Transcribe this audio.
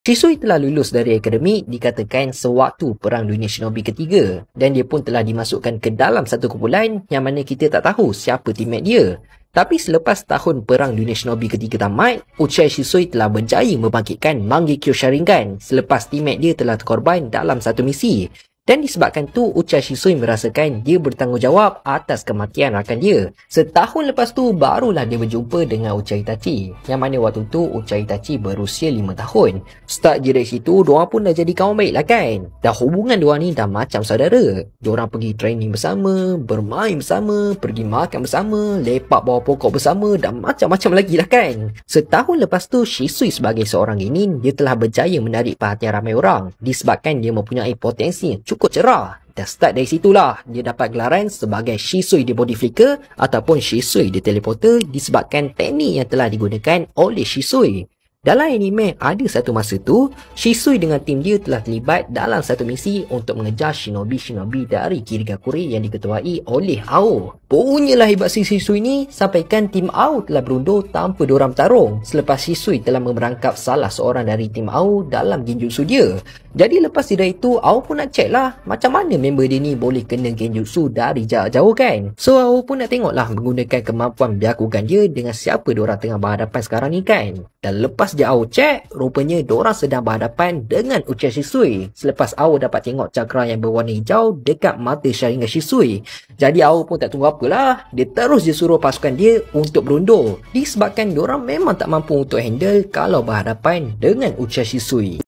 Shisui telah lulus dari akademik dikatakan sewaktu Perang Dunia Shinobi ketiga dan dia pun telah dimasukkan ke dalam satu kumpulan yang mana kita tak tahu siapa teammate dia. Tapi selepas tahun Perang Dunia Shinobi ketiga tamat, Uchiha Shisui telah berjaya membangkitkan Mangekyo Sharingan selepas teammate dia telah terkorban dalam satu misi. Dan disebabkan tu, Uchiha Shisui merasakan dia bertanggungjawab atas kematian rakan dia. Setahun lepas tu, barulah dia berjumpa dengan Uchiha Itachi. Yang mana waktu tu, Uchiha Itachi berusia 5 tahun. Start je dari situ, diorang pun dah jadi kawan baik lah kan. Dan hubungan diorang ni dah macam saudara. Diorang pergi training bersama, bermain bersama, pergi makan bersama, lepak bawah pokok bersama dan macam-macam lagi lah kan. Setahun lepas tu, Shisui sebagai seorang genin, dia telah berjaya menarik perhatian ramai orang. Disebabkan dia mempunyai potensi yang cukup cerah. Dan start dari situlah dia dapat gelaran sebagai Shisui the Body Flicker ataupun Shisui the Teleporter disebabkan teknik yang telah digunakan oleh Shisui. Dalam anime, ada satu masa tu, Shisui dengan tim dia telah terlibat dalam satu misi untuk mengejar shinobi-shinobi dari Kirigakure yang diketuai oleh Ao. Punyalah hebat si Shisui ni, sampaikan tim Ao telah berundur tanpa diorang bertarung selepas Shisui telah memerangkap salah seorang dari tim Ao dalam genjutsu dia. Jadi lepas dari itu, Ao pun nak check lah macam mana member dia ni boleh kena genjutsu dari jarak jauh kan. So Ao pun nak tengok lah menggunakan kemampuan Byakugan dia dengan siapa diorang tengah berhadapan sekarang ni kan. Dan lepas je Ao check, rupanya diorang sedang berhadapan dengan Uchiha Shisui. Selepas Ao dapat tengok cakra yang berwarna hijau dekat mata Sharingan Shisui. Jadi Ao pun tak tunggu apalah, dia terus je suruh pasukan dia untuk berundur. Disebabkan diorang memang tak mampu untuk handle kalau berhadapan dengan Uchiha Shisui.